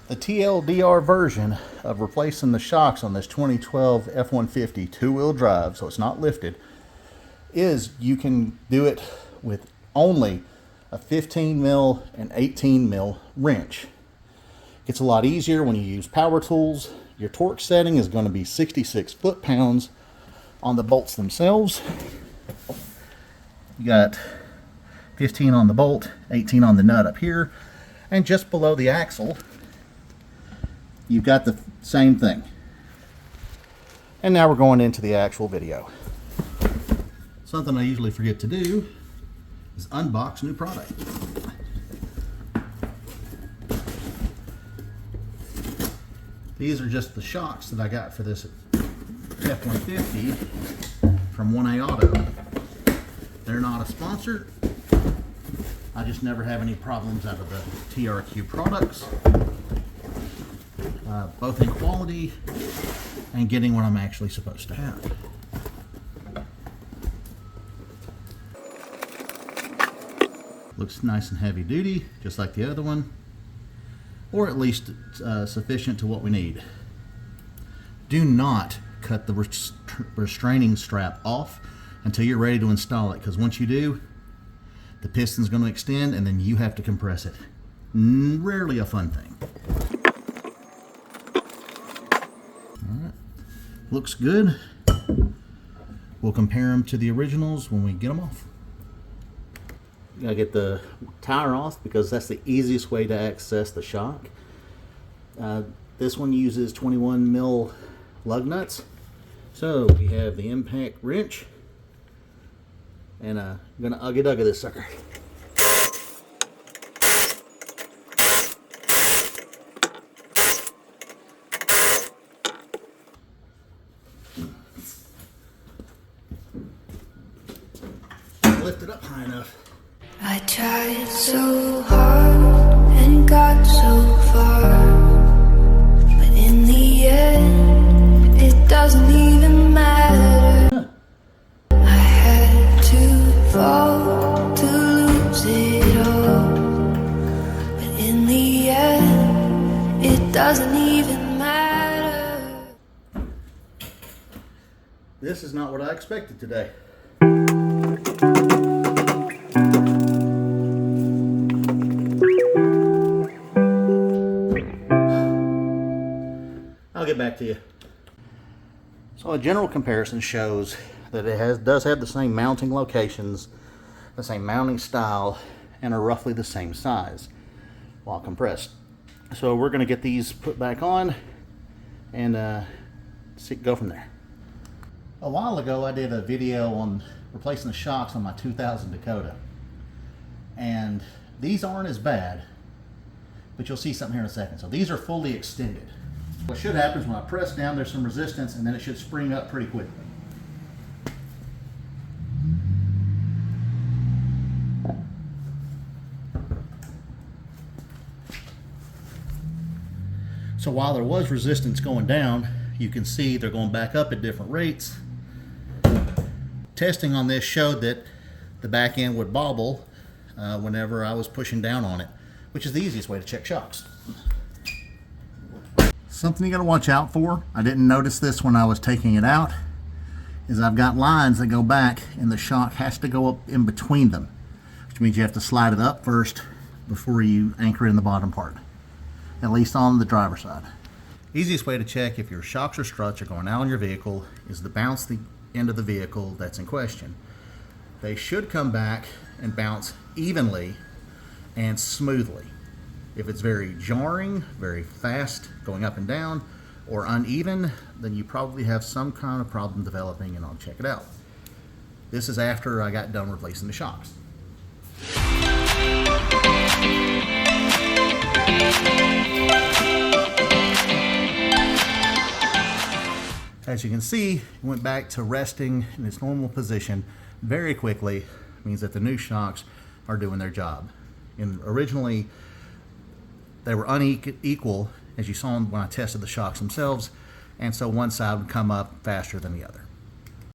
The TLDR version of replacing the shocks on this 2012 F-150 two-wheel drive, so it's not lifted, is you can do it with only a 15 mil and 18 mil wrench. It's a lot easier when you use power tools. Your torque setting is going to be 66 foot-pounds on the bolts themselves. You got 15 on the bolt, 18 on the nut up here, and just below the axle you've got the same thing. And now we're going into the actual video. Something I usually forget to do is unbox new product. These are just the shocks that I got for this F-150 from 1A Auto. They're not a sponsor. I just never have any problems out of the TRQ products. Both in quality and getting what I'm actually supposed to have. Looks nice and heavy duty, just like the other one, or at least sufficient to what we need. Do not cut the restraining strap off until you're ready to install it, because once you do, the piston's going to extend and then you have to compress it. Rarely a fun thing. Alright, looks good. We'll compare them to the originals when we get them off. You gotta get the tire off because that's the easiest way to access the shock. This one uses 21 mil lug nuts. So we have the impact wrench, and I'm gonna ugga-dugga this sucker. Lift it up high enough. I tried so hard and got so far, but in the end, it doesn't even matter. I had to fall to lose it all, but in the end, it doesn't even matter. This is not what I expected today. I'll get back to you. So a general comparison shows that it does have the same mounting locations, the same mounting style, and are roughly the same size while compressed. So we're going to get these put back on and go from there. A while ago I did a video on replacing the shocks on my 2000 Dakota, and these aren't as bad, but you'll see something here in a second. So these are fully extended. What should happen is when I press down, there's some resistance, and then it should spring up pretty quickly. So while there was resistance going down, you can see they're going back up at different rates. Testing on this showed that the back end would bobble whenever I was pushing down on it, which is the easiest way to check shocks. Something you got to watch out for, I didn't notice this when I was taking it out, is I've got lines that go back and the shock has to go up in between them, which means you have to slide it up first before you anchor in the bottom part, at least on the driver's side. Easiest way to check if your shocks or struts are going out on your vehicle is to bounce the end of the vehicle that's in question. They should come back and bounce evenly and smoothly. If it's very jarring, very fast, going up and down, or uneven, then you probably have some kind of problem developing, and I'll check it out. This is after I got done replacing the shocks. As you can see, it went back to resting in its normal position very quickly. It means that the new shocks are doing their job. And originally, they were unequal, as you saw when I tested the shocks themselves, and so one side would come up faster than the other.